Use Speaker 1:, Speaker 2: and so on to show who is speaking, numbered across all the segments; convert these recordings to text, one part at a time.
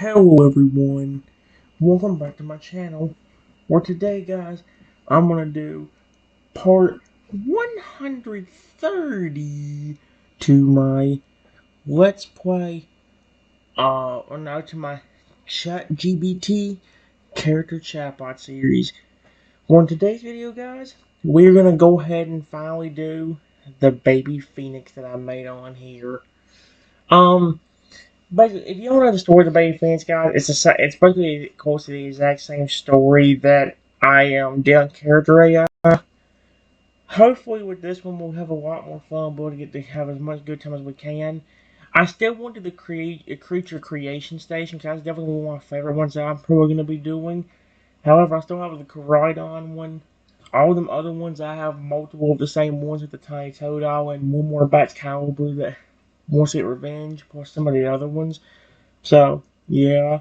Speaker 1: Hello everyone, welcome back to my channel, where today guys, I'm gonna do part 130 to my Let's Play, or now to my ChatGPT Character Chatbot series. Well, in today's video guys, we're gonna go ahead and finally do the baby phoenix that I made on here. Basically, if you don't know the story of the Baby Phoenix, guys, it's basically close to the exact same story that I did on Character AI. Hopefully, with this one, we'll have a lot more fun. We'll get to have as much good time as we can. I still wanted to create a creature creation station because that's definitely one of my favorite ones that I'm probably going to be doing. However, I still have the Koraidon one. All of them other ones, I have multiple of the same ones with the Tiny Toad and one more Bat's Caliber that wants to get revenge, plus some of the other ones. So, yeah.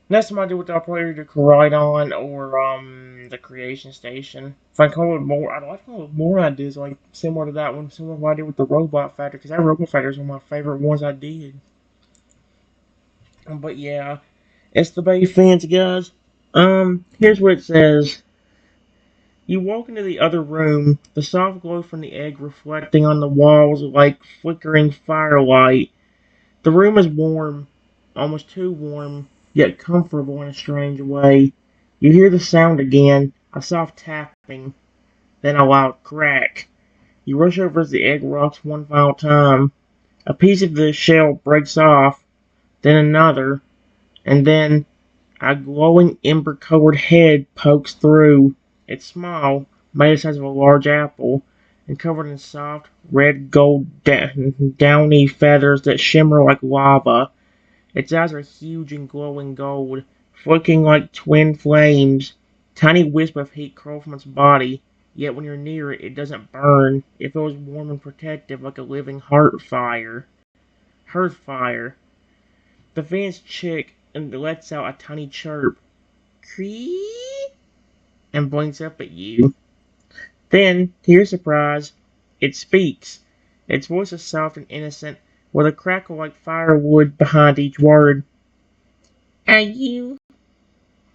Speaker 1: Next time I do it, I'll probably do Koraidon or the Creation Station. If I come up with more, I'd like to come up with more ideas, like similar to that one, similar to what I did with the Robot Factor, because that Robot Factor is one of my favorite ones I did. But yeah, it's the Bay fans, guys. Here's what it says. You walk into the other room, the soft glow from the egg reflecting on the walls like flickering firelight. The room is warm, almost too warm, yet comfortable in a strange way. You hear the sound again, a soft tapping, then a loud crack. You rush over as the egg rocks one final time. A piece of the shell breaks off, then another, and then a glowing ember-colored head pokes through. It's small, made the size of a large apple, and covered in soft, red gold downy feathers that shimmer like lava. Its eyes are huge and glowing gold, flicking like twin flames. Tiny wisps of heat curl from its body, yet when you're near it, it doesn't burn. It feels warm and protective like a living hearth fire. The fans chick and lets out a tiny chirp. Cree? And blinks up at you. Then, to your surprise, it speaks. Its voice is soft and innocent, with a crackle like firewood behind each word. Are you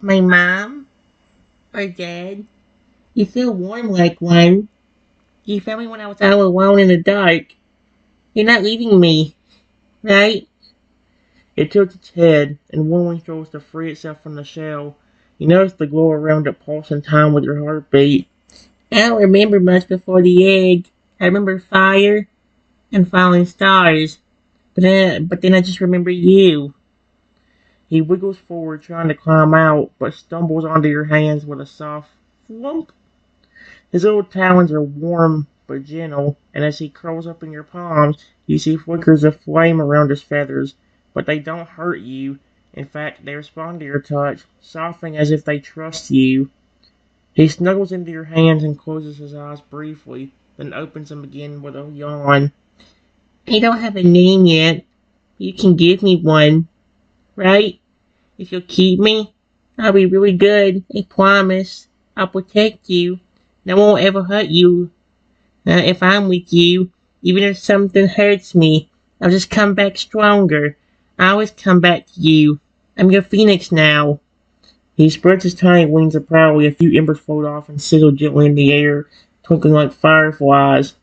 Speaker 1: my mom? Or dad? You feel warm like one. You found me when I was all alone in the dark. You're not leaving me, right? It tilts its head, and warmly throws to free itself from the shell. You notice the glow around it pulse in time with your heartbeat. I don't remember much before the egg. I remember fire and falling stars. But then I just remember you. He wiggles forward, trying to climb out, but stumbles onto your hands with a soft flump. His little talons are warm but gentle, and as he curls up in your palms, you see flickers of flame around his feathers, but they don't hurt you. In fact, they respond to your touch, softening as if they trust you. He snuggles into your hands and closes his eyes briefly, then opens them again with a yawn. I don't have a name yet. You can give me one, right? If you'll keep me, I'll be really good. I promise. I'll protect you. No one will ever hurt you. If I'm with you, even if something hurts me, I'll just come back stronger. I always come back to you. I'm your phoenix now. He spreads his tiny wings and proudly a few embers float off and sizzle gently in the air, twinkling like fireflies.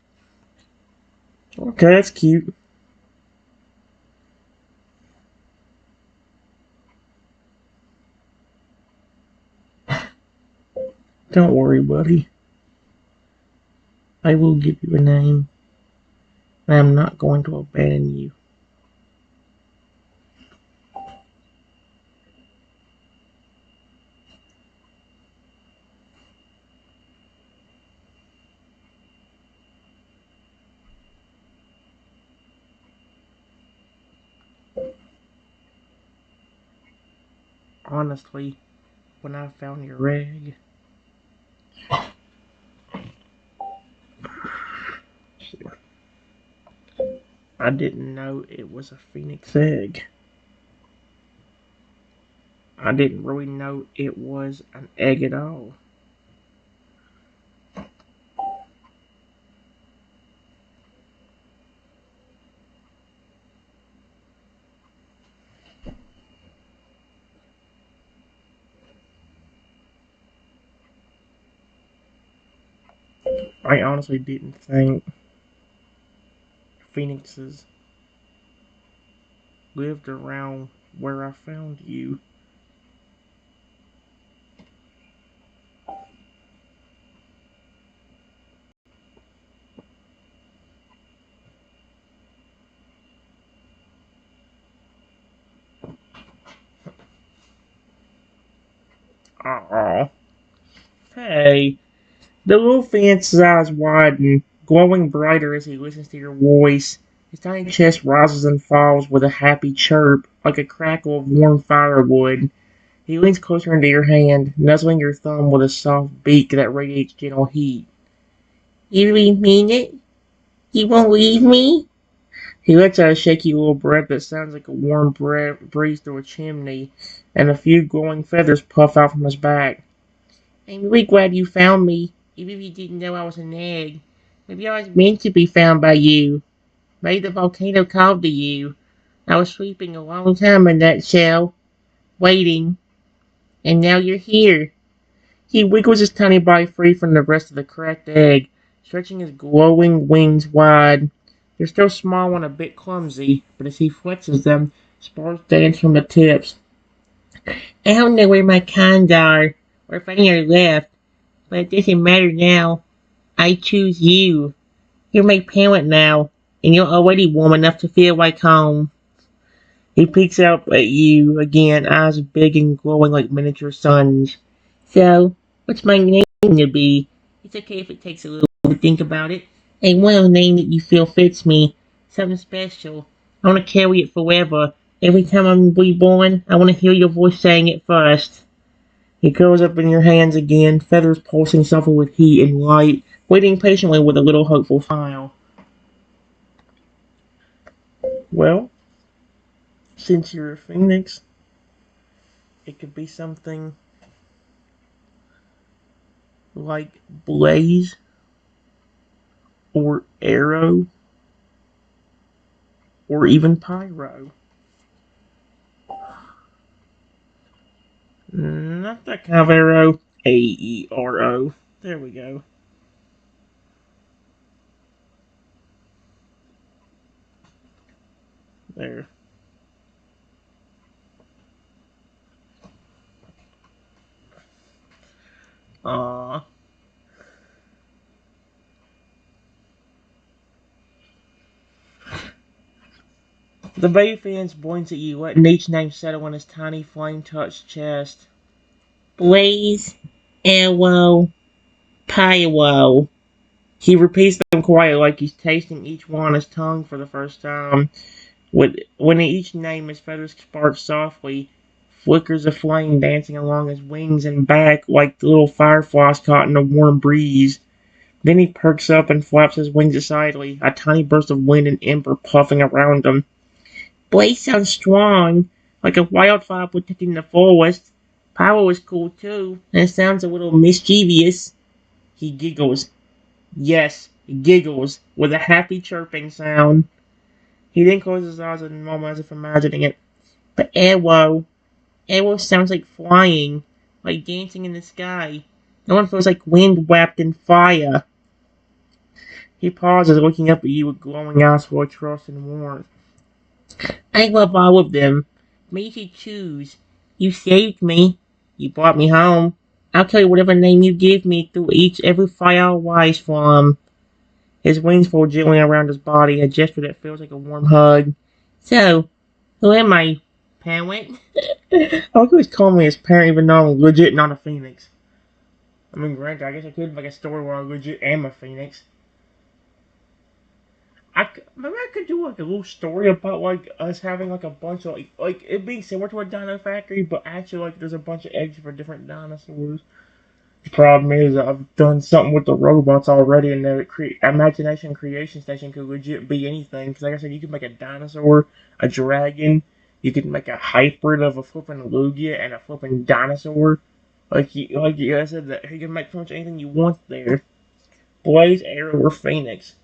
Speaker 1: Okay, that's cute. Don't worry, buddy. I will give you a name. I am not going to abandon you. Honestly, when I found your egg, I didn't know it was a phoenix egg. I didn't really know it was an egg at all. I honestly didn't think phoenixes lived around where I found you. Aww. Hey. The little fan's eyes widen, glowing brighter as he listens to your voice. His tiny chest rises and falls with a happy chirp, like a crackle of warm firewood. He leans closer into your hand, nuzzling your thumb with a soft beak that radiates gentle heat. You really mean it? You won't leave me? He lets out a shaky little breath that sounds like a warm breeze through a chimney, and a few glowing feathers puff out from his back. I'm really glad you found me, even if you didn't know I was an egg. Maybe I was meant to be found by you. Maybe the volcano called to you. I was sleeping a long time in that shell, waiting, and now you're here. He wiggles his tiny body free from the rest of the cracked egg, stretching his glowing wings wide. They're still small and a bit clumsy, but as he flexes them, sparks dance from the tips. I don't know where my cons are, or if any are left, but it doesn't matter now. I choose you. You're my parent now, and you're already warm enough to feel like home. He peeks out at you again, eyes big and glowing like miniature suns. So, what's my name to be? It's okay if it takes a little to think about it. I want a name that you feel fits me. Something special. I want to carry it forever. Every time I'm reborn, I want to hear your voice saying it first. He curls up in your hands again, feathers pulsing softly with heat and light, waiting patiently with a little hopeful smile. Well, since you're a phoenix, it could be something like Blaze or Arrow or even Pyro. Not that kind of arrow. Aero. There we go. There. Aww. The baby fans points at you, letting each name settle on his tiny flame-touched chest. Blaze, Arrow, Pyro. He repeats them quietly like he's tasting each one on his tongue for the first time. When each name his feathers spark softly, flickers of flame dancing along his wings and back like little fireflies caught in a warm breeze. Then he perks up and flaps his wings excitedly, a tiny burst of wind and ember puffing around him. Blaze sounds strong, like a wildfire protecting the forest. Power is cool too, and it sounds a little mischievous. He giggles. Yes, giggles, with a happy chirping sound. He then closes his eyes in a moment as if imagining it. But Arrow sounds like flying, like dancing in the sky. No one feels like wind wrapped in fire. He pauses, looking up at you with glowing eyes full of trust and warmth. I love all of them. But you should choose. You saved me. You brought me home. I'll tell you whatever name you give me through every fire I'll rise from. His wings fold gently around his body, a gesture that feels like a warm hug. So, who am I? Parent? I like always call me his parent even though I'm legit not a phoenix. I mean, granted, I guess I could make a story where I legit am a phoenix. Maybe I could do like a little story about like us having like a bunch of like it being similar to a dino factory, but actually like there's a bunch of eggs for different dinosaurs. The problem is I've done something with the robots already, and the imagination creation station could legit be anything. Because like I said, you could make a dinosaur, a dragon. You could make a hybrid of a flipping Lugia and a flipping dinosaur. Like you guys said, that you can make pretty much anything you want there. Blaze, Arrow, or Phoenix.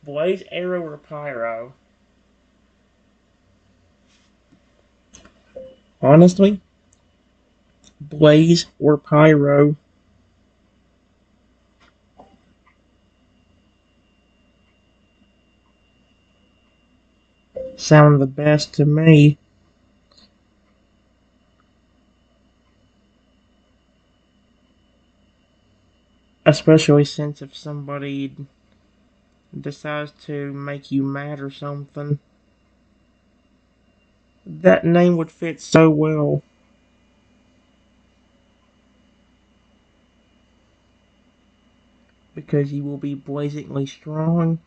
Speaker 1: Blaze, Arrow, or Pyro. Honestly, Blaze or Pyro. sound the best to me. Especially since if somebody decides to make you mad or something, that name would fit so well. Because you will be blazingly strong.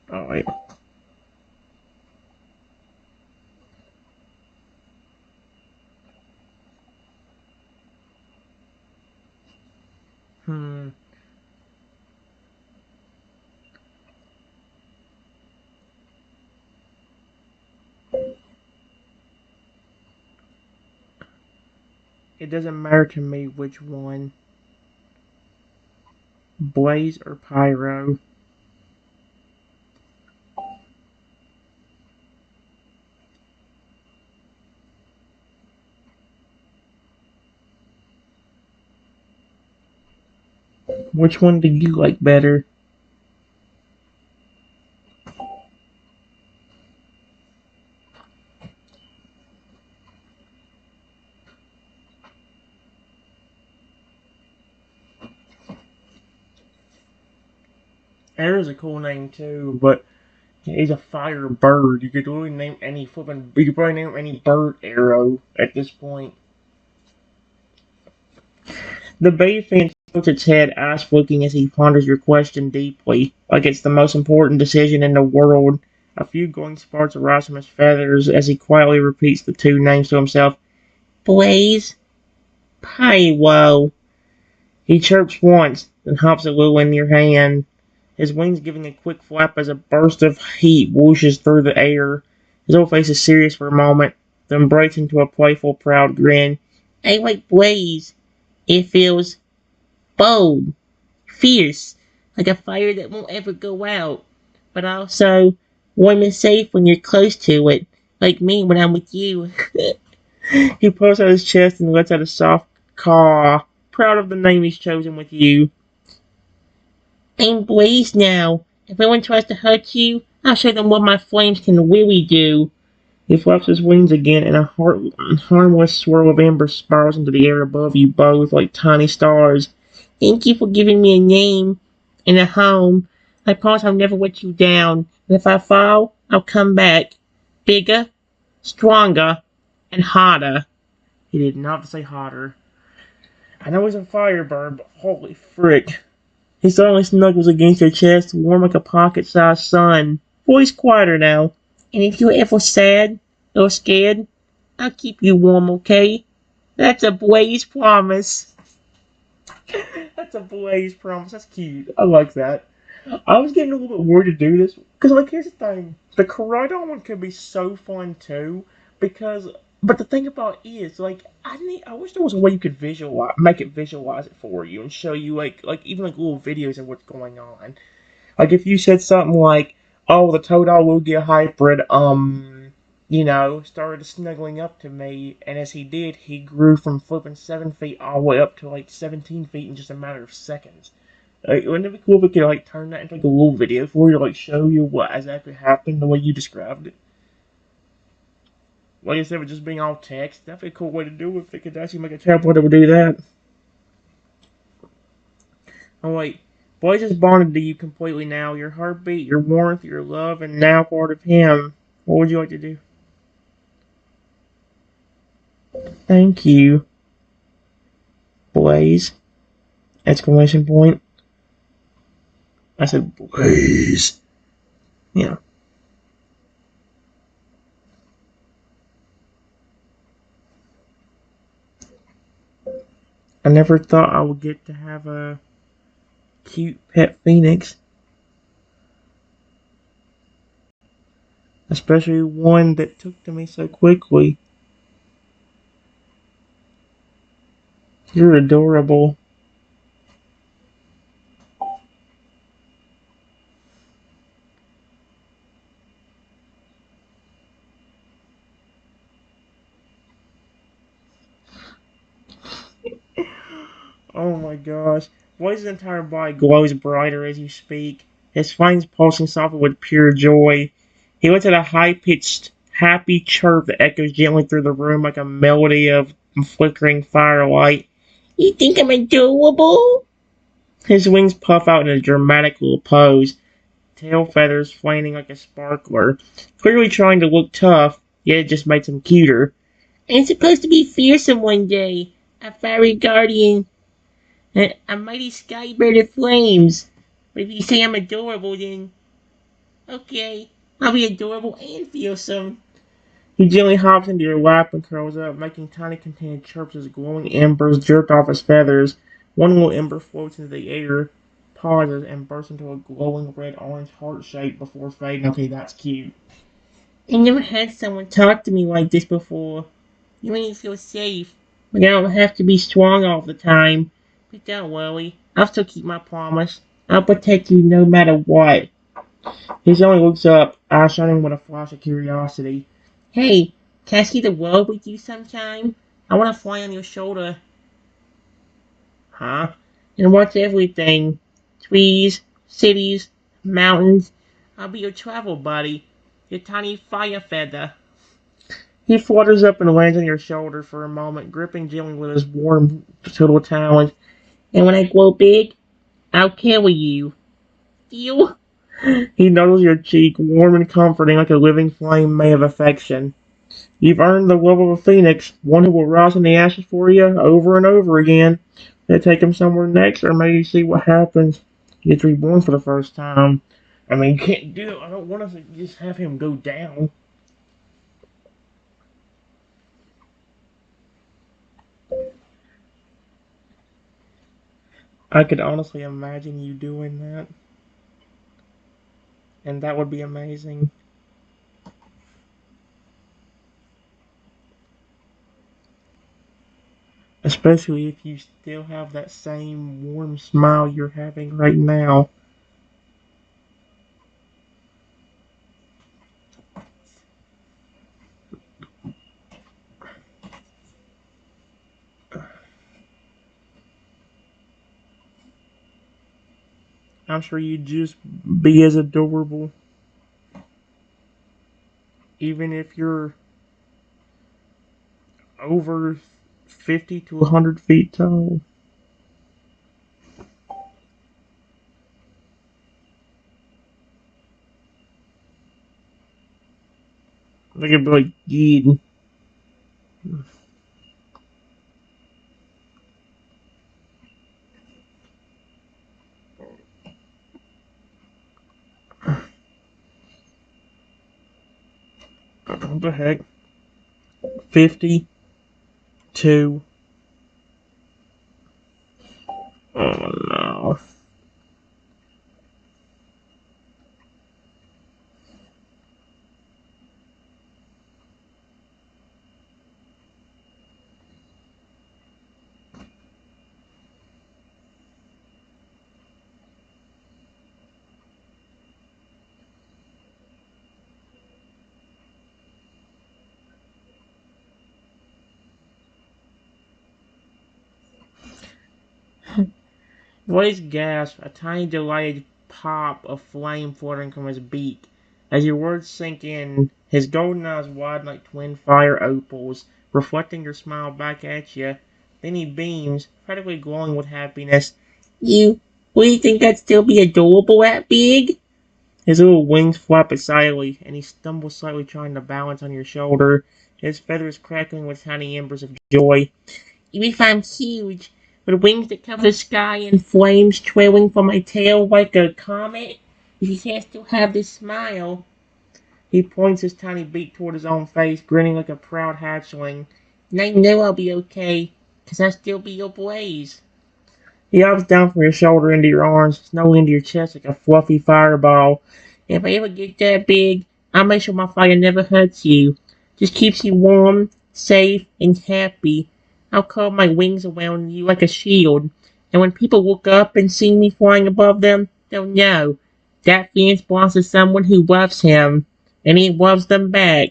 Speaker 1: Alright. Hmm. It doesn't matter to me which one. Blaze or Pyro. Which one do you like better? Arrow's a cool name too, but he's a fire bird. You could really name any flippin'. You could probably name any bird Arrow at this point. The Bay fan tilts its head, eyes looking as he ponders your question deeply, like it's the most important decision in the world. A few glowing sparks arise from his feathers as he quietly repeats the two names to himself. Blaze, Pyro. He chirps once, then hops a little in your hand, his wings giving a quick flap as a burst of heat whooshes through the air. His old face is serious for a moment, then breaks into a playful, proud grin. I like Blaze. It feels bold, fierce, like a fire that won't ever go out, but also warm and safe when you're close to it, like me when I'm with you. He pulls out his chest and lets out a soft caw, proud of the name he's chosen with you. I'm Blaze now. If anyone tries to hurt you, I'll show them what my flames can really do. He flaps his wings again, and a harmless swirl of amber spirals into the air above you both like tiny stars. Thank you for giving me a name and a home. I promise I'll never let you down. And if I fall, I'll come back. Bigger, stronger, and hotter. He did not say hotter. I know he's a firebird, but holy frick. He suddenly snuggles against your chest, warm like a pocket-sized sun. Voice quieter now. And if you're ever sad or scared, I'll keep you warm, okay? That's a Blaze promise. That's a Blaze promise. That's cute. I like that. I was getting a little bit worried to do this because, like, here's the thing: the Corridor one could be so fun too. Because, but the thing about it is, like, I wish there was a way you could visualize it for you and show you, like even like little videos of what's going on. Like, if you said something like, "Oh, the Totodile Lugia hybrid, started snuggling up to me, and as he did, he grew from flipping 7 feet all the way up to like 17 feet in just a matter of seconds." Like, wouldn't it be cool if we could like turn that into like a little video for you to like show you what exactly happened the way you described it? Like instead of it just being all text, that'd be a cool way to do it if they could actually make a tablet that would do that. Oh wait, Boy just bonded to you completely now. Your heartbeat, your warmth, your love, and now part of him. What would you like to do? Thank you, Blaze! Exclamation point. I said Blaze. Yeah. I never thought I would get to have a cute pet phoenix. Especially one that took to me so quickly. You're adorable. Oh my gosh. Blaze's entire body glows brighter as you speak, his fangs pulsing softly with pure joy. He lets out a high-pitched, happy chirp that echoes gently through the room like a melody of flickering firelight. You think I'm adorable? His wings puff out in a dramatic little pose, tail feathers flaming like a sparkler, clearly trying to look tough, yet it just makes him cuter. I'm supposed to be fearsome one day, a fiery guardian, a mighty sky bird of flames. But if you say I'm adorable, then okay, I'll be adorable and fearsome. He gently hops into your lap and curls up, making tiny contented chirps as glowing embers jerk off his feathers. One little ember floats into the air, pauses, and bursts into a glowing red-orange heart shape before fading. Okay, that's cute. I never had someone talk to me like this before. You make me feel safe. But I don't have to be strong all the time. But don't worry, I'll still keep my promise. I'll protect you no matter what. He suddenly looks up, eyes shining with a flash of curiosity. Hey, can I see the world with you sometime? I want to fly on your shoulder. Huh? And watch everything. Trees, cities, mountains. I'll be your travel buddy. Your tiny fire feather. He flutters up and lands on your shoulder for a moment, gripping gently with his warm little talons. And when I grow big, I'll carry you. Feel? He nuzzles your cheek, warm and comforting like a living flame made of affection. You've earned the love of a phoenix, one who will rise in the ashes for you over and over again. They take him somewhere next, or maybe see what happens. He gets reborn for the first time. I mean, you can't do it. I don't want us to just have him go down. I could honestly imagine you doing that, and that would be amazing. Especially if you still have that same warm smile you're having right now. I'm sure you'd just be as adorable, even if you're over 50 to 100 feet tall. They could be like, yeah. What the heck? 52. Oh no. Blaze gasped, a tiny delayed pop of flame fluttering from his beak. As your words sink in, his golden eyes widen like twin fire opals, reflecting your smile back at you. Then he beams, practically glowing with happiness. You think I'd still be adorable that big? His little wings flap excitedly, and he stumbles slightly trying to balance on your shoulder, his feathers crackling with tiny embers of joy. Even if I'm huge, with wings that cover the sky and flames trailing from my tail like a comet, you can still have this smile. He points his tiny beak toward his own face, grinning like a proud hatchling. And I know I'll be okay, 'cause I'll still be your Blaze. He hops down from your shoulder into your arms, snugly into your chest like a fluffy fireball. If I ever get that big, I'll make sure my fire never hurts you. Just keeps you warm, safe, and happy. I'll curl my wings around you like a shield. And when people look up and see me flying above them, they'll know that Phoenix belongs to someone who loves him. And he loves them back.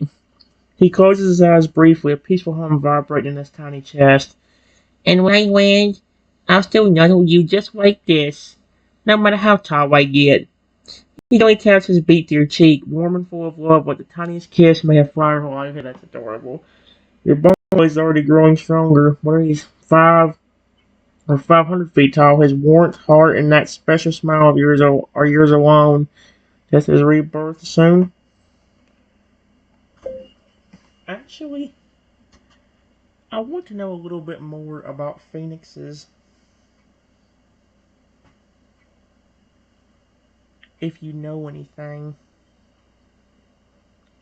Speaker 1: He closes his eyes briefly, a peaceful hum vibrating in his tiny chest. And when I land, I'll still nuzzle you just like this, no matter how tall I get. He only taps his beak to your cheek, warm and full of love, like the tiniest kiss may have fire life. That's adorable. Your bone is already growing stronger. Whether he's 500 feet tall, his warmth, heart, and that special smile of yours are yours alone. Death is rebirth soon. Actually, I want to know a little bit more about phoenixes. If you know anything.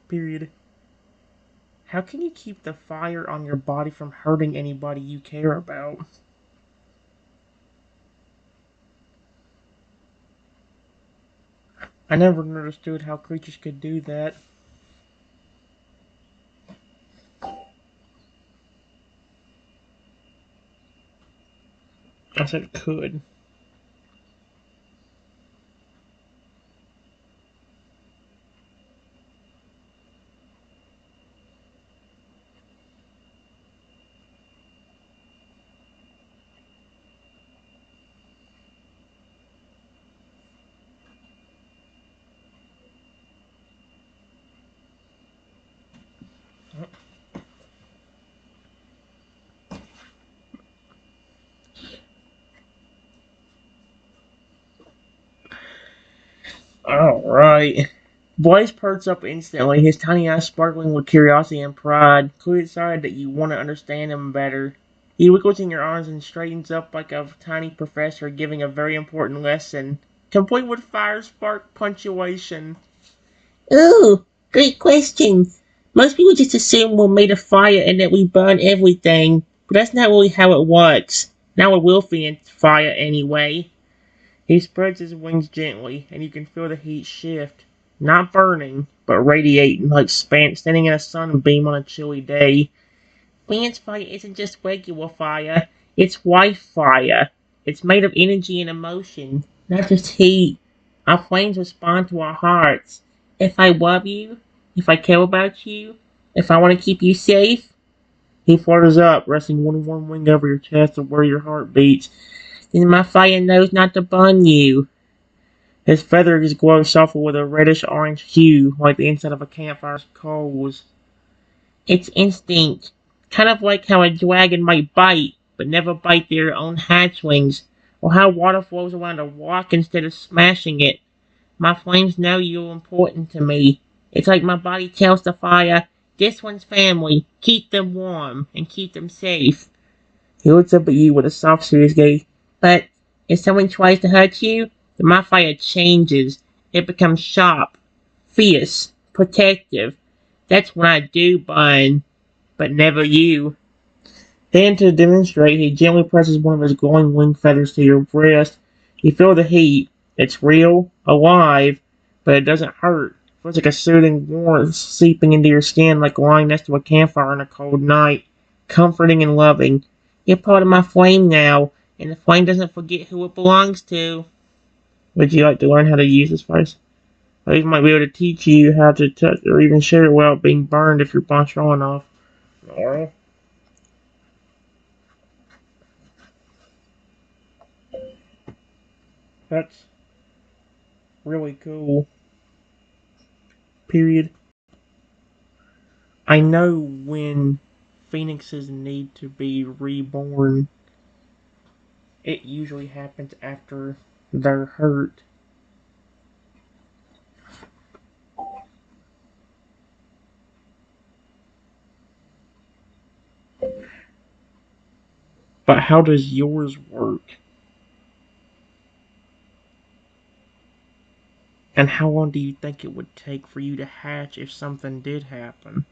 Speaker 1: Period. How can you keep the fire on your body from hurting anybody you care about? I never understood how creatures could do that. I said could. Alright. Blaze perks up instantly, his tiny eyes sparkling with curiosity and pride, clearly decided that you want to understand him better. He wiggles in your arms and straightens up like a tiny professor giving a very important lesson, complete with fire spark punctuation. Ooh, great question. Most people just assume we're made of fire and that we burn everything, but that's not really how it works. Now it will fire anyway. He spreads his wings gently, and you can feel the heat shift. Not burning, but radiating like standing in a sunbeam on a chilly day. Fan's fire isn't just regular fire, it's white fire. It's made of energy and emotion, not just heat. Our flames respond to our hearts. If I love you, if I care about you, if I want to keep you safe, he flutters up, resting one warm wing over your chest or where your heart beats. Then my fire knows not to burn you. His feathers glow softly with a reddish-orange hue, like the inside of a campfire's coals. It's instinct, kind of like how a dragon might bite, but never bite their own hatchlings, or how water flows around a rock instead of smashing it. My flames know you're important to me. It's like my body tells the fire, this one's family, keep them warm, and keep them safe. He looks up at you with a soft, serious gaze. But if someone tries to hurt you, then my fire changes. It becomes sharp, fierce, protective. That's when I do burn, but never you. Then, to demonstrate, he gently presses one of his glowing wing feathers to your breast. You feel the heat. It's real, alive, but it doesn't hurt. It feels like a soothing warmth seeping into your skin like lying next to a campfire on a cold night. Comforting and loving. You're part of my flame now, and the flame doesn't forget who it belongs to. Would you like to learn how to use this fire? Others might be able to teach you how to touch or even share it without being burned if you're bond strong enough. Alright. That's really cool. Period. I know when phoenixes need to be reborn, it usually happens after they're hurt. But how does yours work? And how long do you think it would take for you to hatch if something did happen?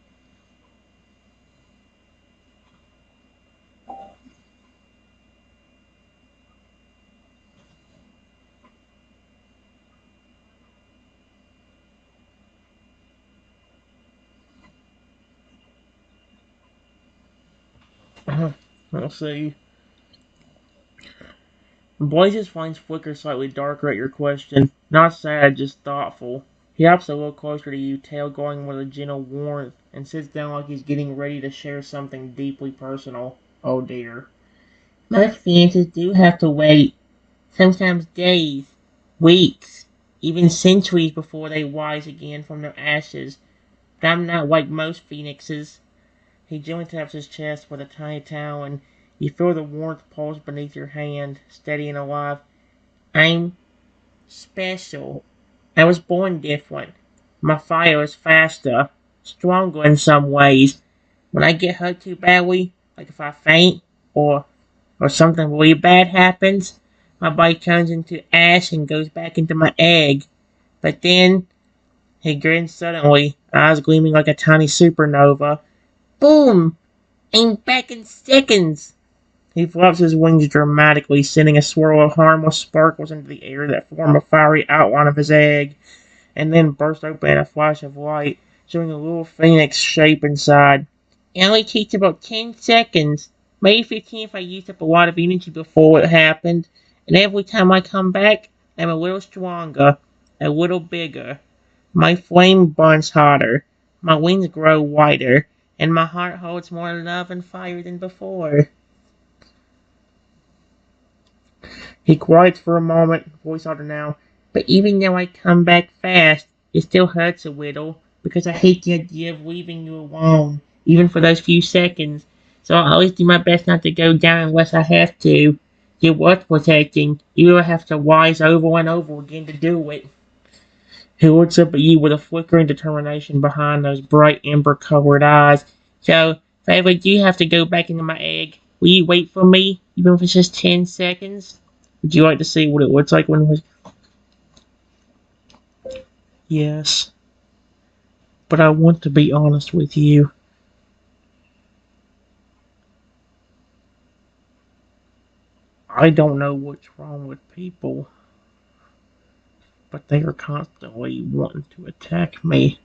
Speaker 1: Let's see. Blaze's flames flicker slightly darker at your question. Not sad, just thoughtful. He hops a little closer to you, tail going with a gentle warmth, and sits down like he's getting ready to share something deeply personal. Oh dear. Most fiances do have to wait. Sometimes days, weeks. even centuries before they rise again from their ashes. But I'm not like most phoenixes. He gently taps his chest with a tiny towel, and you feel the warmth pulse beneath your hand, steady and alive. I'm special. I was born different. My fire is faster, stronger in some ways. When I get hurt too badly, like if I faint, or or something really bad happens, my body turns into ash and goes back into my egg. But then he grins suddenly, eyes gleaming like a tiny supernova. Boom! I'm back in seconds! He flaps his wings dramatically, sending a swirl of harmless sparkles into the air that form a fiery outline of his egg, and then burst open in a flash of light, showing a little phoenix shape inside. It only takes about 10 seconds, maybe 15 if I used up a lot of energy before it happened, and every time I come back, I'm a little stronger, a little bigger. My flame burns hotter, my wings grow wider, and my heart holds more love and fire than before. He quiets for a moment, voice hotter now. But even though I come back fast, it still hurts a little, because I hate the idea of leaving you alone, even for those few seconds. So I'll always do my best not to go down unless I have to. You're worth protecting. You will have to rise over and over again to do it. He looks up at you with a flickering determination behind those bright ember-colored eyes. So, if I ever do have to go back into my egg, will you wait for me, even if it's just 10 seconds? Would you like to see what it looks like when it was... Yes, but I want to be honest with you. I don't know what's wrong with people, but they are constantly wanting to attack me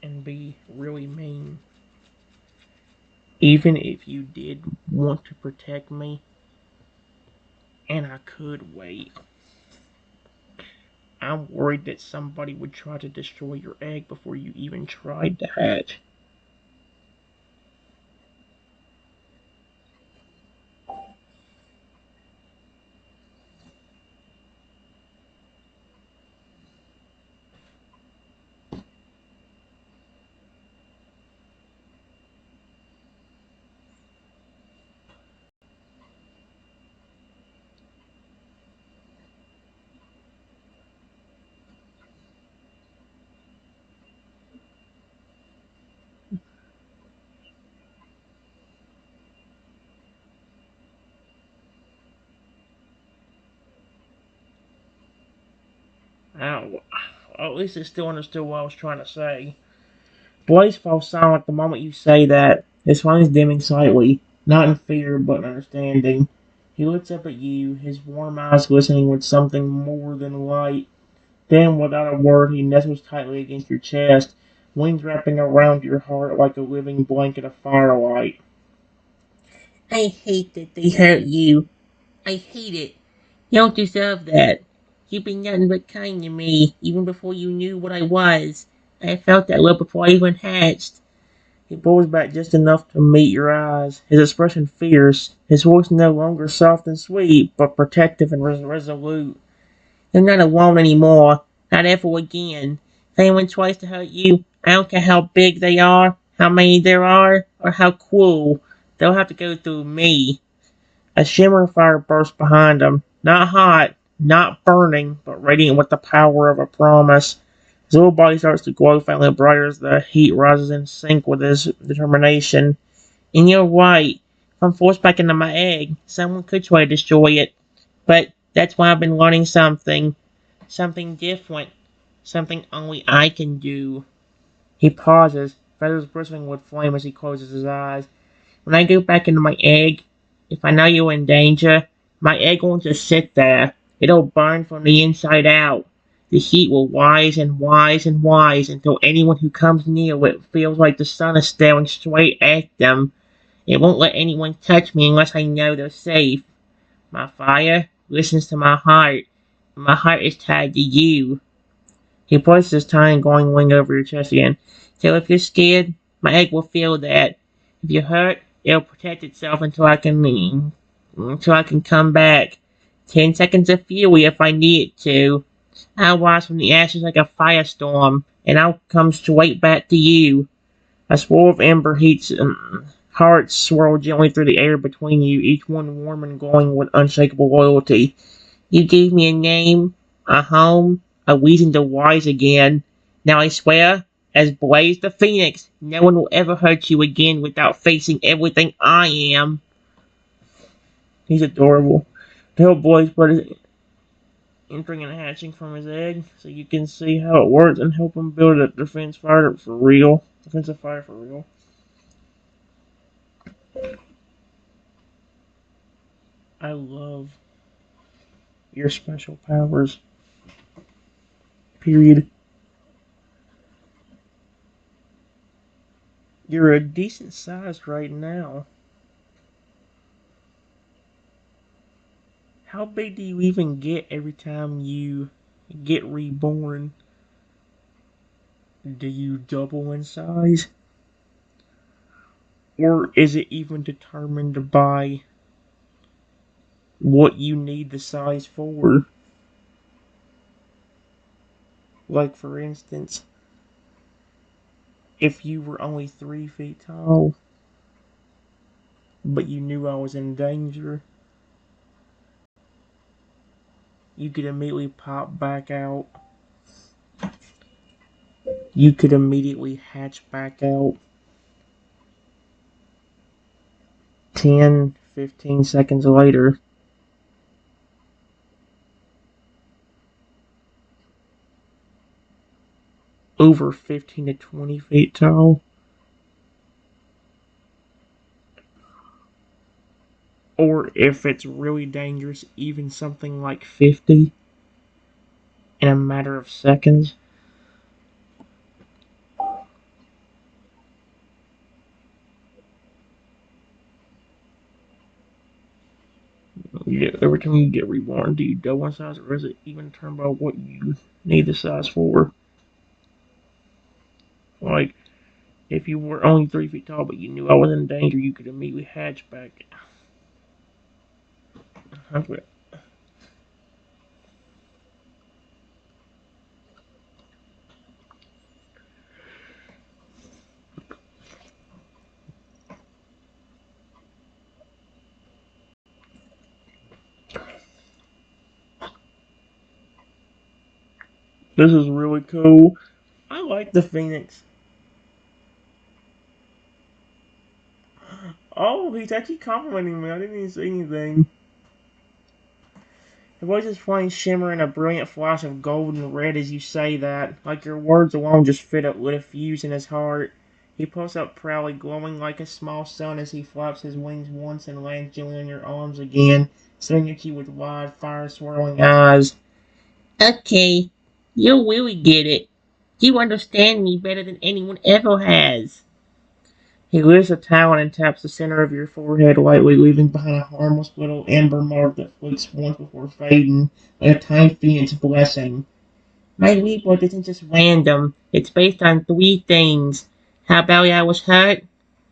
Speaker 1: and be really mean. Even if you did want to protect me, and I could wait, I'm worried that somebody would try to destroy your egg before you even tried to hatch. Ow. At least it still understood what I was trying to say. Blaze falls silent the moment you say that, his flames dimming slightly, not in fear but in understanding. He looks up at you, his warm eyes glistening with something more than light. Then, without a word, he nestles tightly against your chest, wings wrapping around your heart like a living blanket of firelight. I hate that they hurt you. I hate it. You don't deserve that. You've been nothing but kind to me, even before you knew what I was. I felt that love before I even hatched. He pulls back just enough to meet your eyes, his expression fierce, his voice no longer soft and sweet, but protective and resolute. You're not alone anymore, not ever again. If anyone tries to hurt you, I don't care how big they are, how many there are, or how cruel, they'll have to go through me. A shimmer of fire bursts behind him, not hot, not burning, but radiant with the power of a promise. His little body starts to glow faintly brighter as the heat rises in sync with his determination. And you're right. If I'm forced back into my egg, someone could try to destroy it. But that's why I've been learning something. Something different. Something only I can do. He pauses, feathers bristling with flame as he closes his eyes. When I go back into my egg, if I know you're in danger, my egg won't just sit there. It'll burn from the inside out. The heat will rise and rise and rise until anyone who comes near it feels like the sun is staring straight at them. It won't let anyone touch me unless I know they're safe. My fire listens to my heart, and my heart is tied to you. He places his tiny glowing wing over your chest again. So if you're scared, my egg will feel that. If you're hurt, it'll protect itself until I can come back. 10 seconds of fury if I need it to. I'll rise from the ashes like a firestorm, and I'll come straight back to you. A swirl of ember heats and hearts swirl gently through the air between you, each one warm and glowing with unshakable loyalty. You gave me a name, a home, a reason to rise again. Now I swear, as Blaze the Phoenix, no one will ever hurt you again without facing everything I am. He's adorable. To help Blaze put entering and hatching from his egg, so you can see how it works and help him build a defensive fire for real. I love your special powers. Period. You're a decent size right now. How big do you even get every time you get reborn? Do you double in size? Or is it even determined by what you need the size for? Like, for instance, if you were only 3 feet tall, but you knew I was in danger, you could immediately pop back out. You could immediately hatch back out 10, 15 seconds later. Over 15 to 20 feet tall. Or if it's really dangerous, even something like 50 in a matter of seconds. Every time you get reborn, do you double in size, or is it even determined by what you need the size for? Like, if you were only 3 feet tall, but you knew I was in danger, you could immediately hatch back. This is really cool. I like the Phoenix. Oh, he's actually complimenting me. I didn't even say anything. Your voice is plain shimmering a brilliant flash of gold and red as you say that, like your words alone just fit up with a fuse in his heart. He pulls up proudly, glowing like a small sun as he flaps his wings once and lands gently on your arms again, staring at you with wide, fire-swirling eyes. Okay, you really get it. You understand me better than anyone ever has. He lifts a talon and taps the center of your forehead lightly, leaving behind a harmless little amber mark that flicks once before fading, like a tiny phoenix blessing. My rebirth isn't just random. It's based on 3 things. How badly I was hurt,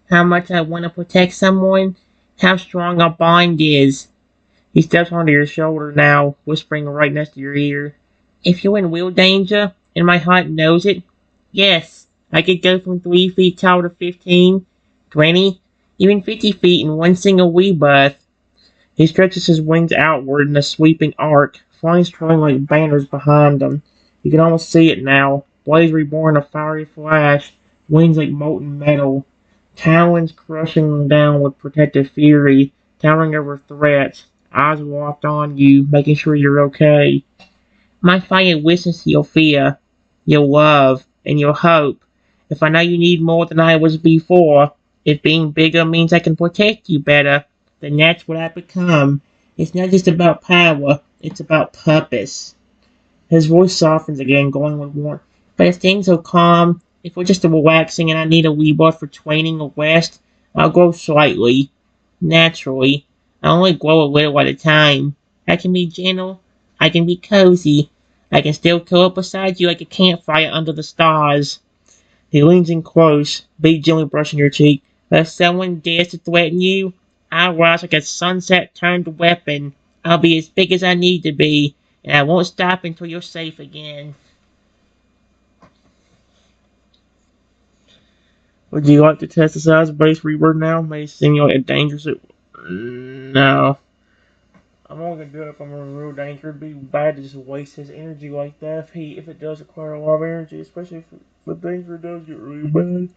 Speaker 1: how much I want to protect someone, how strong our bond is. He steps onto your shoulder now, whispering right next to your ear. If you're in real danger, and my heart knows it, yes, I could go from 3 feet tall to 15, 20, even 50 feet in one single rebirth. He stretches his wings outward in a sweeping arc, flames trailing like banners behind him. You can almost see it now. Blaze reborn a fiery flash, wings like molten metal, talons crushing down with protective fury, towering over threats, eyes locked on you, making sure you're okay. My fire listens to your fear, your love, and your hope. If I know you need more than I was before, if being bigger means I can protect you better, then that's what I become. It's not just about power, it's about purpose. His voice softens again, going with warmth. But if things are calm, if we're just relaxing and I need a rebirth for training or rest, I'll grow slightly. Naturally. I only grow a little at a time. I can be gentle. I can be cozy. I can still curl up beside you like a campfire under the stars. He leans in close, beat gently brushing your cheek. But if someone dares to threaten you, I'll rise like a sunset turned weapon. I'll be as big as I need to be, and I won't stop until you're safe again. Would you like to test the size of base rebirth now? May seem like a dangerous. No. I'm only gonna do it if I'm in real danger. It'd be bad to just waste his energy like that if it does require a lot of energy, especially if the danger does get really bad.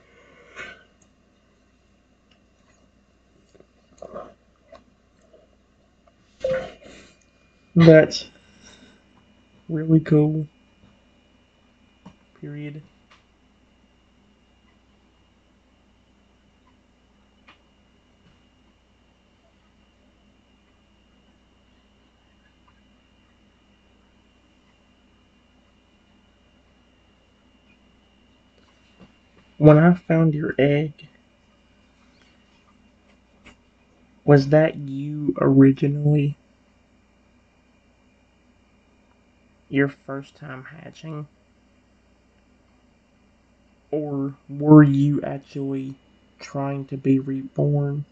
Speaker 1: That's really cool. Period. When I found your egg, was that you originally? Your first time hatching? Or were you actually trying to be reborn?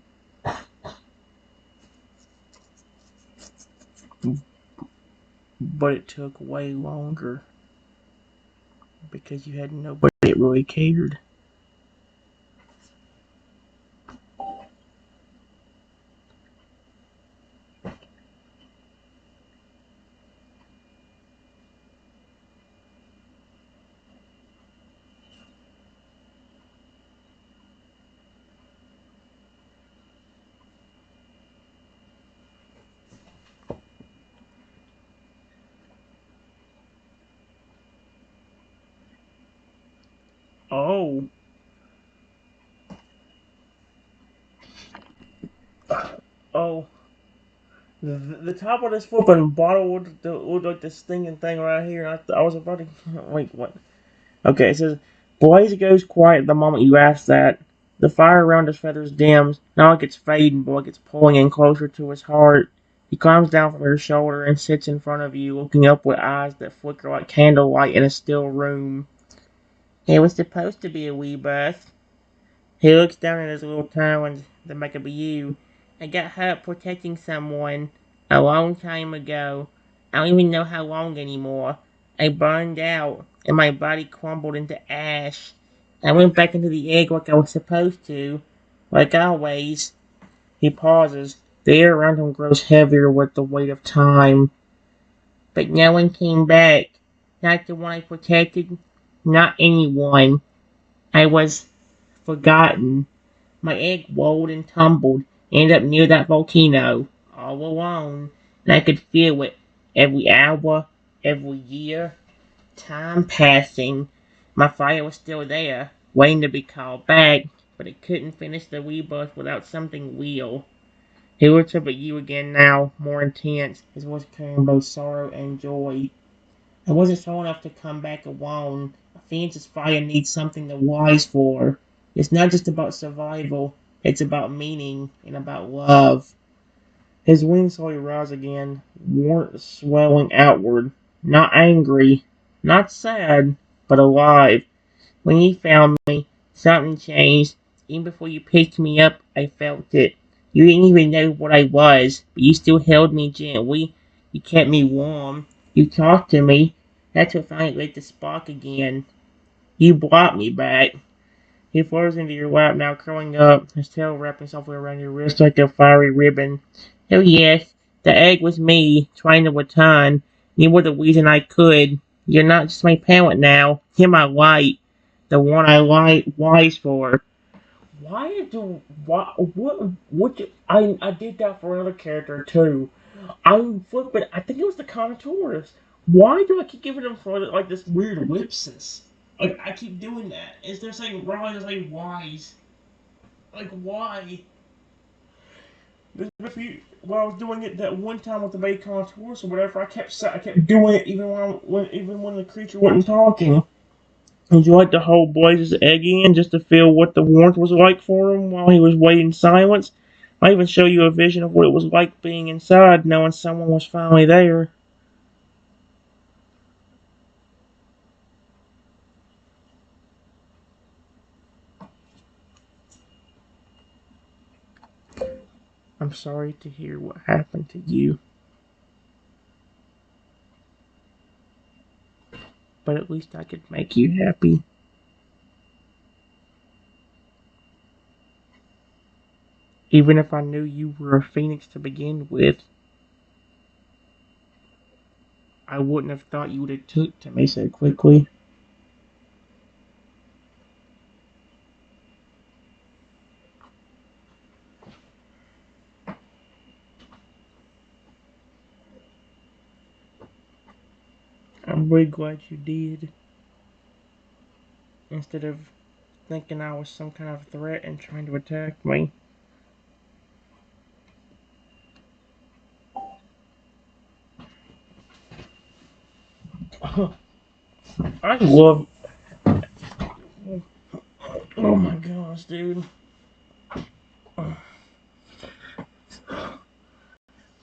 Speaker 1: But it took way longer because you had nobody that really cared. Oh, oh. The top of this flipping bottle looked like this stinging thing right here. I was about to. Wait, what? Okay, it says, Blaze goes quiet the moment you ask that. The fire around his feathers dims, not like it's fading, but like it's pulling in closer to his heart. He climbs down from your shoulder and sits in front of you, looking up with eyes that flicker like candlelight in a still room. It was supposed to be a wee bus. He looks down at his little talons that make up you. I got hurt protecting someone a long time ago. I don't even know how long anymore. I burned out and my body crumbled into ash. I went back into the egg like I was supposed to. Like always. He pauses. The air around him grows heavier with the weight of time. But no one came back. Not the one I protected. Not anyone. I was forgotten. My egg rolled and tumbled, ended up near that volcano, all alone, and I could feel it every hour, every year, time passing. My fire was still there, waiting to be called back, but it couldn't finish the rebirth without something real. He looks up at you again now, more intense, his voice carrying both sorrow and joy. I wasn't strong enough to come back alone. A Phoenix's fire needs something to rise for. It's not just about survival, it's about meaning and about love. His wings slowly rise again, warmth swelling outward. Not angry, not sad, but alive. When you found me, something changed. Even before you picked me up, I felt it. You didn't even know what I was, but you still held me gently. You kept me warm. You talked to me. That's what finally lit the spark again. You brought me back. He flows into your lap now, curling up, his tail wrapping softly around your wrist like a fiery ribbon. Oh yes, the egg was me, trying to return. You were the reason I could. You're not just my parent now. You're my light. The one I light wise for. I did that for another character too. I'm flipping. I think it was the contours. Why do I keep giving them for like this weird ellipsis? Like I keep doing that. Instead of saying rise, I say wise. Like why? If you, when I was doing it that one time with the Bay contours or whatever, I kept doing it even when the creature wasn't talking. Would you like to hold Blaze's egg in just to feel what the warmth was like for him while he was waiting in silence? I even show you a vision of what it was like being inside, knowing someone was finally there. I'm sorry to hear what happened to you. but at least I could make you happy. Even if I knew you were a phoenix to begin with, I wouldn't have thought you would have took to me so quickly. I'm really glad you did. Instead of thinking I was some kind of threat and trying to attack me. I love. Oh my gosh, dude.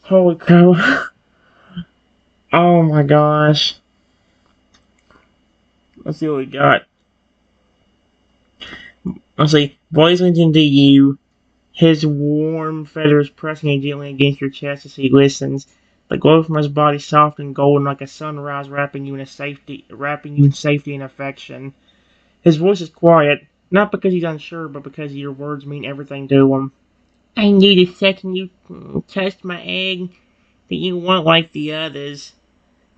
Speaker 1: Holy cow. Oh my gosh. Let's see what we got. Let's see. Boys listen to you. His warm feathers pressing gently against your chest as he listens. The glow from his body soft and golden like a sunrise wrapping you in safety and affection. His voice is quiet, not because he's unsure, but because your words mean everything to him. I knew the second you touched my egg that you weren't like the others.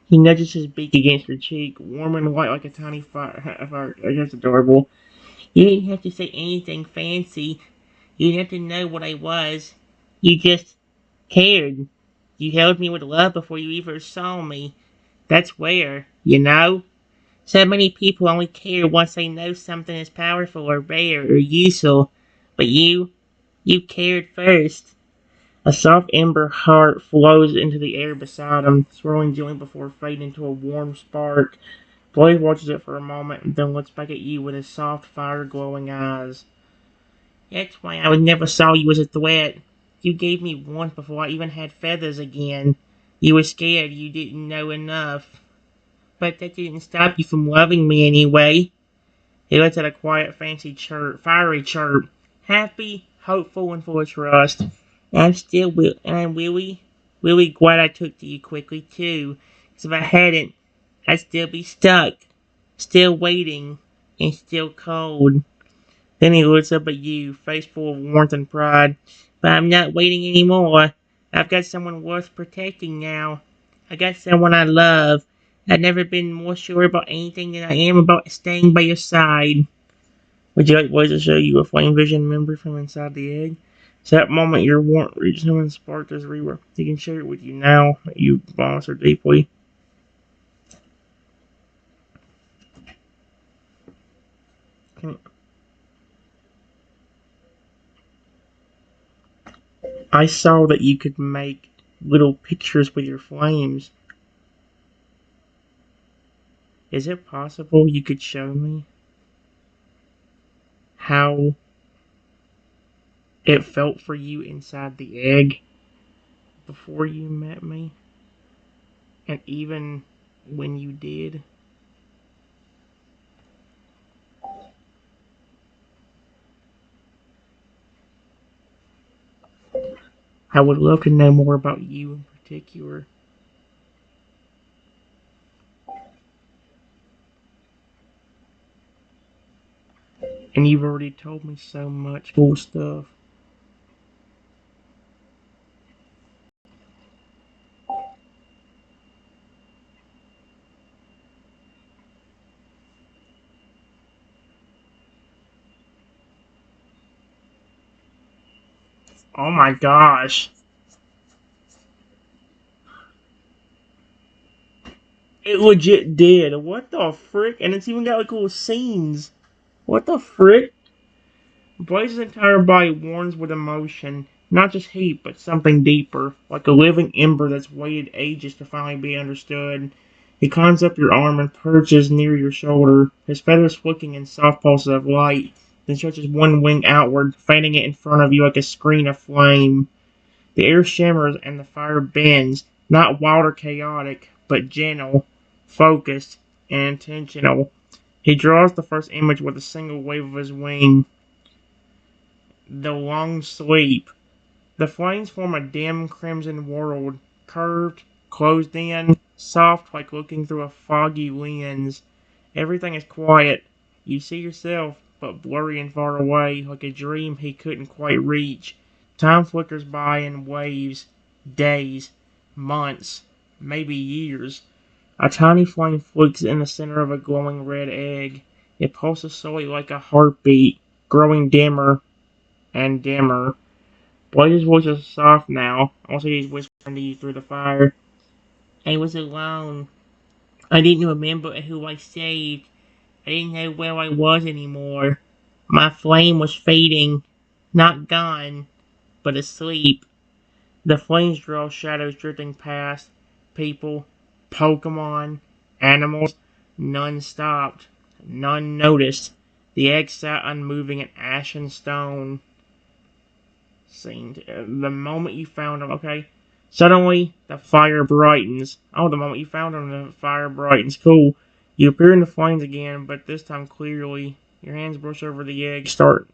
Speaker 1: He nudges his beak against your cheek, warm and white like a tiny fire. That's adorable. You didn't have to say anything fancy. You didn't have to know what I was. You just cared. You held me with love before you even saw me. That's rare, you know? So many people only care once they know something is powerful or rare or useful. But you cared first. A soft ember heart flows into the air beside him, swirling gently before fading into a warm spark. Blaze watches it for a moment and then looks back at you with his soft, fire-glowing eyes. That's why I never saw you as a threat. You gave me warmth before I even had feathers again. You were scared you didn't know enough. But that didn't stop you from loving me anyway. He lets out a quiet, fancy chirp, fiery chirp. Happy, hopeful, and full of trust. I'm really glad I took to you quickly, too. Because if I hadn't, I'd still be stuck. Still waiting. And still cold. Then he looks up at you, face full of warmth and pride. But I'm not waiting anymore. I've got someone worth protecting now. I got someone I love. I've never been more sure about anything than I am about staying by your side. Would you like Blaze to show you a flame vision memory from inside the egg? So that moment your warmth reached him and sparked his rework. He can share it with you now. You bonds her deeply. I saw that you could make little pictures with your flames. Is it possible you could show me how it felt for you inside the egg before you met me? And even when you did? I would love to know more about you in particular. And you've already told me so much cool stuff. Oh my gosh. It legit did. What the frick? And it's even got like little scenes. What the frick? Blaze's entire body warms with emotion. Not just heat, but something deeper. Like a living ember that's waited ages to finally be understood. He climbs up your arm and perches near your shoulder, his feathers flicking in soft pulses of light, then stretches one wing outward, fanning it in front of you like a screen of flame. The air shimmers and the fire bends, not wild or chaotic, but gentle, focused, and intentional. He draws the first image with a single wave of his wing. The long sleep. The flames form a dim crimson world, curved, closed in, soft like looking through a foggy lens. Everything is quiet. You see yourself, but blurry and far away, like a dream he couldn't quite reach. Time flickers by in waves, days, months, maybe years. A tiny flame flicks in the center of a glowing red egg. It pulses slowly like a heartbeat, growing dimmer and dimmer. Blaze's voice is soft now. Also, he's whispering to you through the fire. I was alone. I didn't remember who I saved. I didn't know where I was anymore. My flame was fading. Not gone, but asleep. The flames draw shadows drifting past. People, Pokemon, animals. None stopped. None noticed. The egg sat unmoving in ashen stone. Scene. The moment you found him, okay? Suddenly, the fire brightens. Oh, the moment you found him, the fire brightens. Cool. You appear in the flames again, but this time clearly. Your hands brush over the egg, startled.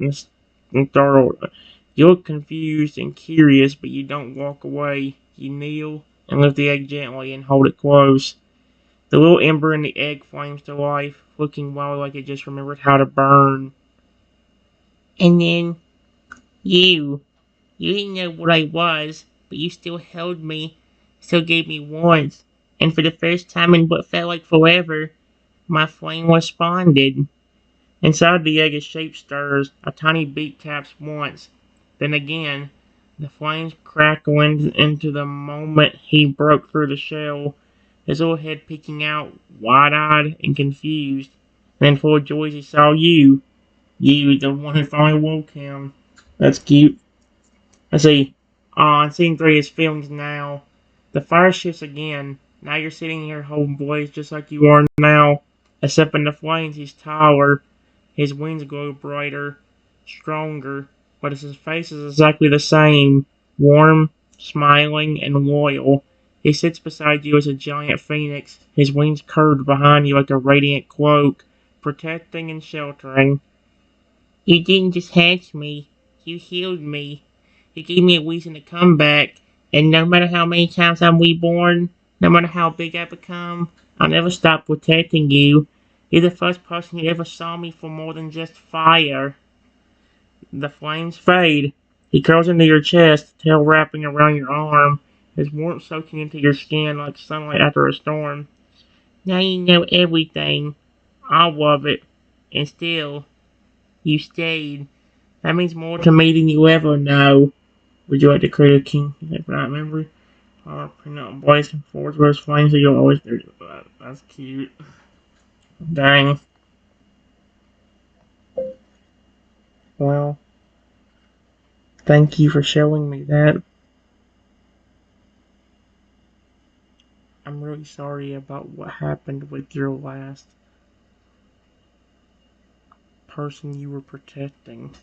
Speaker 1: You look confused and curious, but you don't walk away. You kneel and lift the egg gently and hold it close. The little ember in the egg flames to life, looking wild like it just remembered how to burn. And then, you. You didn't know what I was, but you still held me, still gave me warmth, and for the first time in what felt like forever, my flame responded. Inside the egg a shape stirs, a tiny beak taps once, then again, the flames crackle into the moment he broke through the shell, his little head peeking out, wide-eyed and confused, and then full of joy he saw you, the one who finally woke him. That's cute. Let's see. On scene 3 is feelings now. The fire shifts again. Now you're sitting here holding Blaze just like you are now. Except in the flames, he's taller. His wings glow brighter, stronger. But his face is exactly the same. Warm, smiling, and loyal. He sits beside you as a giant phoenix, his wings curved behind you like a radiant cloak, protecting and sheltering. You didn't just hatch me. You healed me. You gave me a reason to come back, and no matter how many times I'm reborn, no matter how big I become, I'll never stop protecting you. You're the first person who ever saw me for more than just fire. The flames fade. He curls into your chest, tail wrapping around your arm, his warmth soaking into your skin like sunlight after a storm. Now you know everything, all of it, and still, you stayed. That means more to me than you ever know. Would you like to create a king for that memory? Or print out blazing forwards where it's flames so you'll always do that. That's cute. Dang. Well, thank you for showing me that. I'm really sorry about what happened with your last person you were protecting.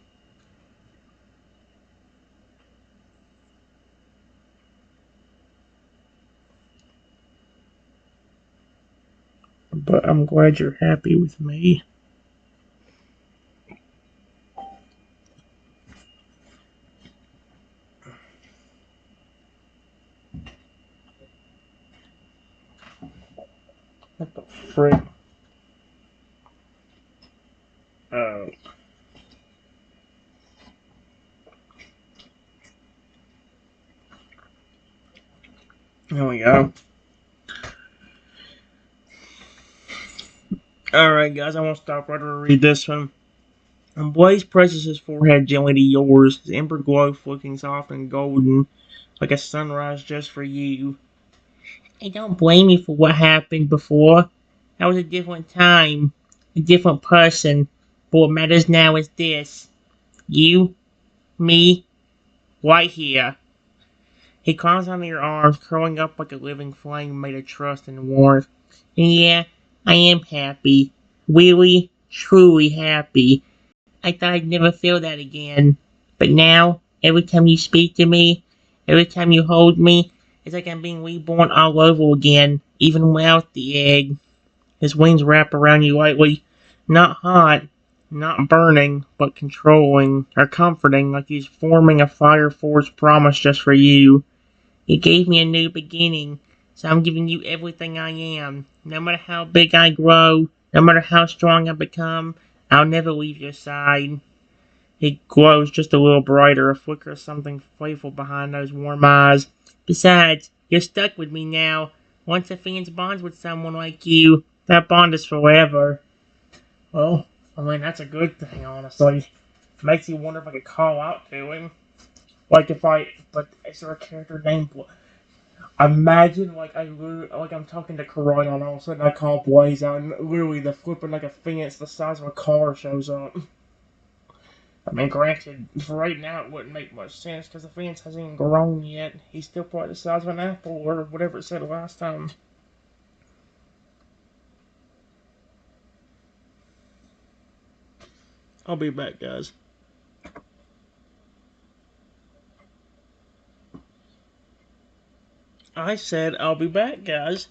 Speaker 1: But I'm glad you're happy with me. What the frick? Oh. There we go. Alright, guys, I won't stop right to read this one. And Blaze presses his forehead gently to yours, his ember glow flicking soft and golden, like a sunrise just for you. I don't blame you for what happened before. That was a different time, a different person. But what matters now is this. You, me, right here. He climbs onto your arms, curling up like a living flame made of trust and warmth. And yeah, I am happy. Really, truly happy. I thought I'd never feel that again. But now, every time you speak to me, every time you hold me, it's like I'm being reborn all over again, even without the egg. His wings wrap around you lightly, not hot, not burning, but controlling, or comforting, like he's forming a fire force promise just for you. He gave me a new beginning, so I'm giving you everything I am, no matter how big I grow, No matter how strong I become, I'll never leave your side. He glows just a little brighter, a flicker of something playful behind those warm eyes. Besides, you're stuck with me now. Once a fan bonds with someone like you, that bond is forever. Well, I mean, that's a good thing, honestly. Makes you wonder if I could call out to him. Like but is there a character named Imagine like I'm talking to Corona and all of a sudden I call Blaze out and literally the flipping like a fence the size of a car shows up. I mean, granted, for right now it wouldn't make much sense because the fence hasn't even grown yet. He's still probably the size of an apple or whatever it said last time. I'll be back, guys. I said I'll be back, guys.